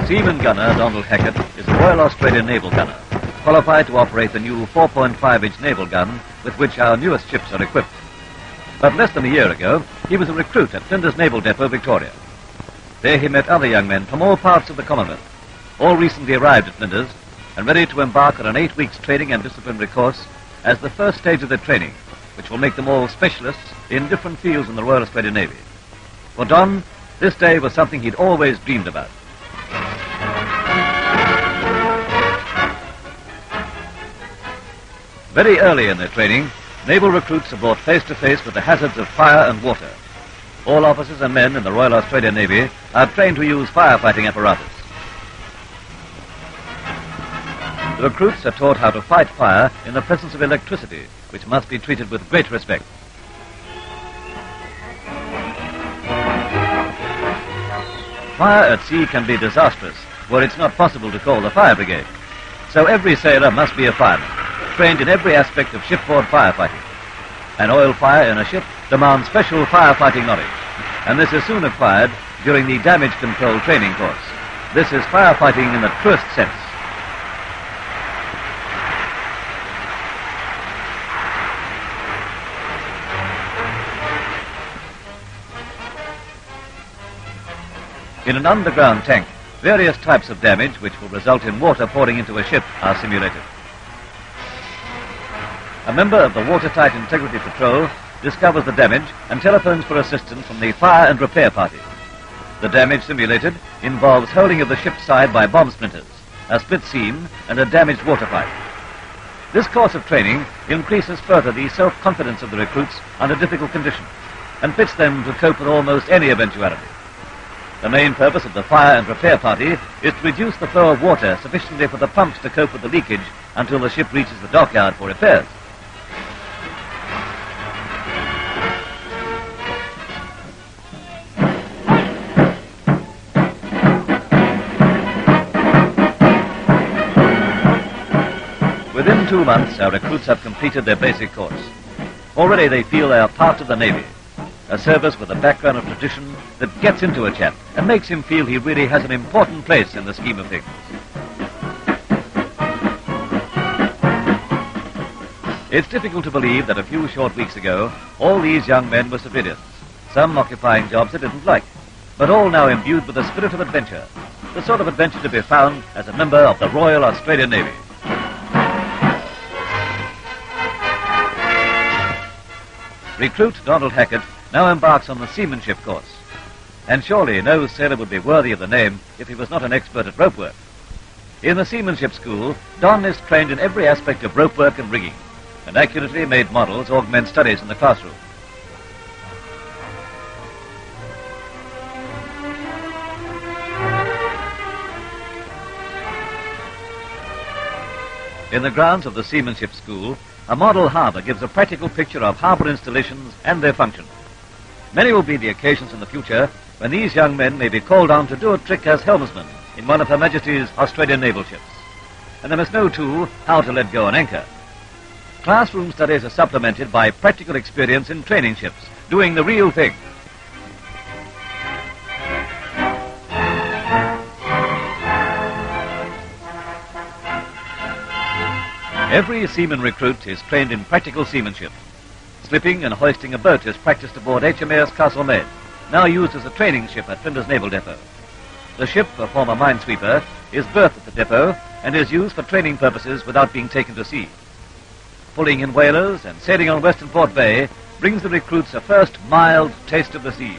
Seaman gunner Donald Hackett is a Royal Australian naval gunner, qualified to operate the new 4.5-inch naval gun with which our newest ships are equipped. But less than a year ago, he was a recruit at Flinders Naval Depot, Victoria. There he met other young men from all parts of the Commonwealth, all recently arrived at Flinders and ready to embark on an 8 weeks training and disciplinary course as the first stage of their training, which will make them all specialists in different fields in the Royal Australian Navy. For Don, this day was something he'd always dreamed about. Very early in their training, naval recruits are brought face to face with the hazards of fire and water. All officers and men in the Royal Australian Navy are trained to use firefighting apparatus. The recruits are taught how to fight fire in the presence of electricity, which must be treated with great respect. Fire at sea can be disastrous, where it's not possible to call the fire brigade. So every sailor must be a fireman, trained in every aspect of shipboard firefighting. An oil fire in a ship demands special firefighting knowledge, and this is soon acquired during the damage control training course. This is firefighting in the truest sense. In an underground tank, various types of damage which will result in water pouring into a ship are simulated. A member of the Watertight Integrity Patrol discovers the damage and telephones for assistance from the fire and repair party. The damage simulated involves holding of the ship's side by bomb splinters, a split seam, and a damaged water pipe. This course of training increases further the self-confidence of the recruits under difficult conditions and fits them to cope with almost any eventuality. The main purpose of the fire and repair party is to reduce the flow of water sufficiently for the pumps to cope with the leakage until the ship reaches the dockyard for repairs. Within 2 months, our recruits have completed their basic course. Already they feel they are part of the Navy, a service with a background of tradition that gets into a chap and makes him feel he really has an important place in the scheme of things. It's difficult to believe that a few short weeks ago, all these young men were civilians, some occupying jobs they didn't like, but all now imbued with the spirit of adventure, the sort of adventure to be found as a member of the Royal Australian Navy. Recruit Donald Hackett now embarks on the seamanship course. And surely no sailor would be worthy of the name if he was not an expert at rope work. In the seamanship school, Don is trained in every aspect of rope work and rigging, and accurately made models augment studies in the classroom. In the grounds of the seamanship school, a model harbour gives a practical picture of harbour installations and their function. Many will be the occasions in the future when these young men may be called on to do a trick as helmsmen in one of Her Majesty's Australian naval ships. And they must know, too, how to let go an anchor. Classroom studies are supplemented by practical experience in training ships, doing the real thing. Every seaman recruit is trained in practical seamanship. Slipping and hoisting a boat is practiced aboard HMAS Castlemaine, now used as a training ship at Flinders Naval Depot. The ship, a former minesweeper, is berthed at the depot and is used for training purposes without being taken to sea. Pulling in whalers and sailing on Western Port Bay brings the recruits a first mild taste of the sea.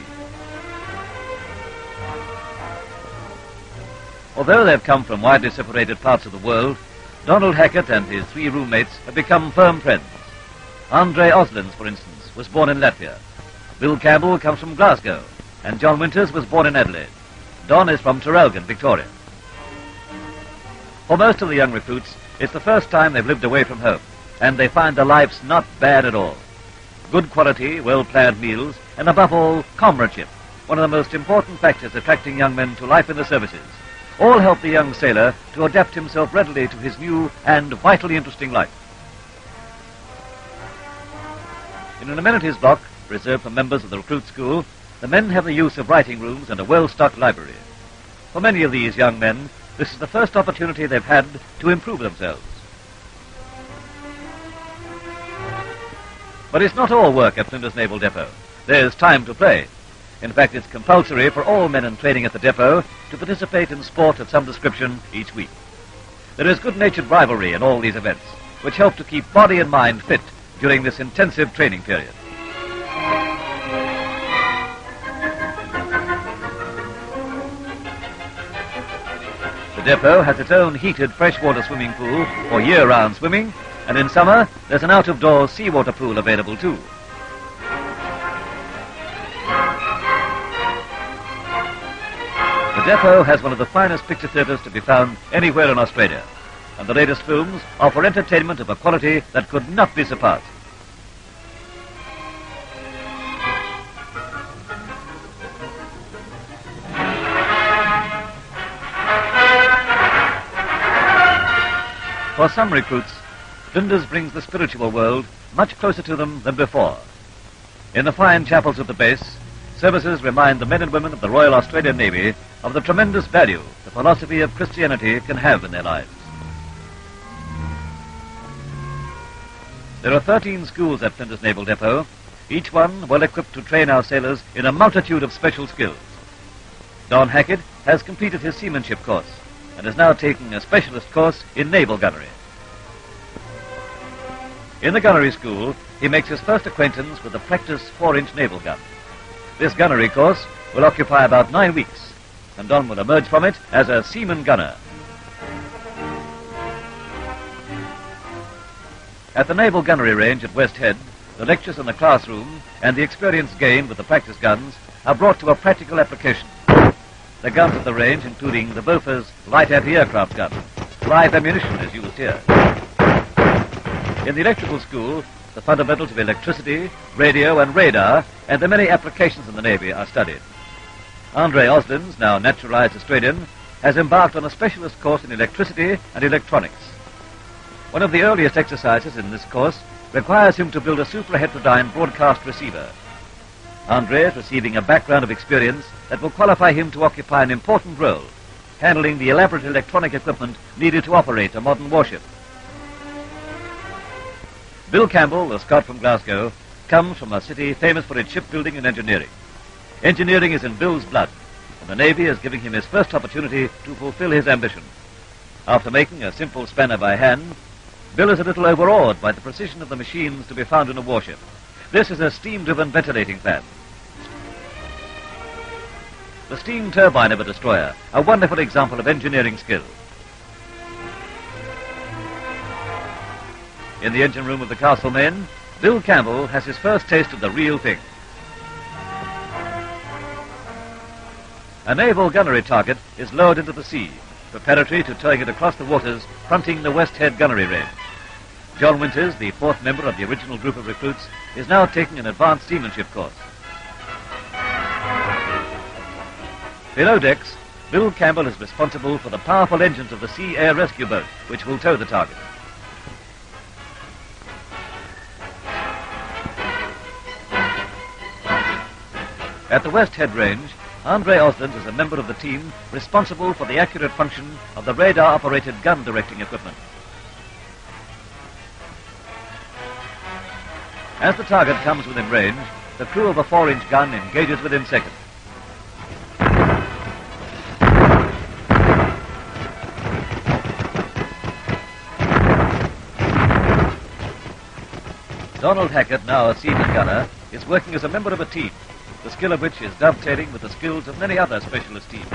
Although they've come from widely separated parts of the world, Donald Hackett and his 3 roommates have become firm friends. Andre Oslins, for instance, was born in Latvia. Bill Campbell comes from Glasgow, and John Winters was born in Adelaide. Don is from Traralgon, Victoria. For most of the young recruits, it's the first time they've lived away from home, and they find their lives not bad at all. Good quality, well-planned meals, and above all, comradeship, one of the most important factors attracting young men to life in the services, all help the young sailor to adapt himself readily to his new and vitally interesting life. In an amenities block reserved for members of the recruit school, the men have the use of writing rooms and a well-stocked library. For many of these young men, this is the first opportunity they've had to improve themselves. But it's not all work at Flinders Naval Depot. There's time to play. In fact, it's compulsory for all men in training at the depot to participate in sport of some description each week. There is good-natured rivalry in all these events, which help to keep body and mind fit during this intensive training period. The depot has its own heated freshwater swimming pool for year-round swimming, and in summer there's an out-of-doors seawater pool available too. The depot has one of the finest picture theatres to be found anywhere in Australia, and the latest films offer entertainment of a quality that could not be surpassed. For some recruits, Flinders brings the spiritual world much closer to them than before. In the fine chapels of the base, services remind the men and women of the Royal Australian Navy of the tremendous value the philosophy of Christianity can have in their lives. There are 13 schools at Flinders Naval Depot, each one well equipped to train our sailors in a multitude of special skills. Don Hackett has completed his seamanship course and is now taking a specialist course in naval gunnery. In the gunnery school, he makes his first acquaintance with the practice 4-inch naval gun. This gunnery course will occupy about 9 weeks, and Don will emerge from it as a seaman gunner. At the Naval Gunnery Range at West Head, the lectures in the classroom and the experience gained with the practice guns are brought to a practical application. The guns at the range, including the Bofors light anti-aircraft gun. Live ammunition is used here. In the electrical school, the fundamentals of electricity, radio and radar, and the many applications in the Navy are studied. Andre Oslin's, now naturalized Australian, has embarked on a specialist course in electricity and electronics. One of the earliest exercises in this course requires him to build a supraheterodyne broadcast receiver. Andre is receiving a background of experience that will qualify him to occupy an important role, handling the elaborate electronic equipment needed to operate a modern warship. Bill Campbell, the Scot from Glasgow, comes from a city famous for its shipbuilding and engineering. Engineering is in Bill's blood, and the Navy is giving him his first opportunity to fulfill his ambition. After making a simple spanner by hand, Bill is a little overawed by the precision of the machines to be found in a warship. This is a steam-driven ventilating fan. The steam turbine of a destroyer, a wonderful example of engineering skill. In the engine room of the Castlemaine, Bill Campbell has his first taste of the real thing. A naval gunnery target is lowered into the sea, preparatory to towing it across the waters fronting the West Head Gunnery Range. John Winters, the 4th member of the original group of recruits, is now taking an advanced seamanship course. Below decks, Bill Campbell is responsible for the powerful engines of the sea air rescue boat, which will tow the target. At the West Head Range, Andre Osland is a member of the team responsible for the accurate function of the radar-operated gun directing equipment. As the target comes within range, the crew of a 4-inch gun engages within seconds. Donald Hackett, now a seaman gunner, is working as a member of a team, the skill of which is dovetailing with the skills of many other specialist teams,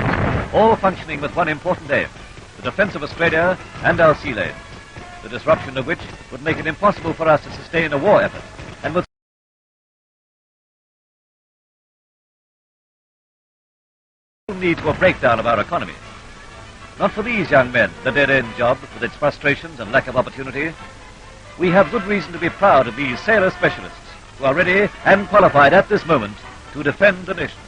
all functioning with one important aim, the defense of Australia and our sea lanes, the disruption of which would make it impossible for us to sustain a war effort, and would lead to a breakdown of our economy. Not for these young men, the dead-end job with its frustrations and lack of opportunity. We have good reason to be proud of these sailor specialists who are ready and qualified at this moment to defend the nation.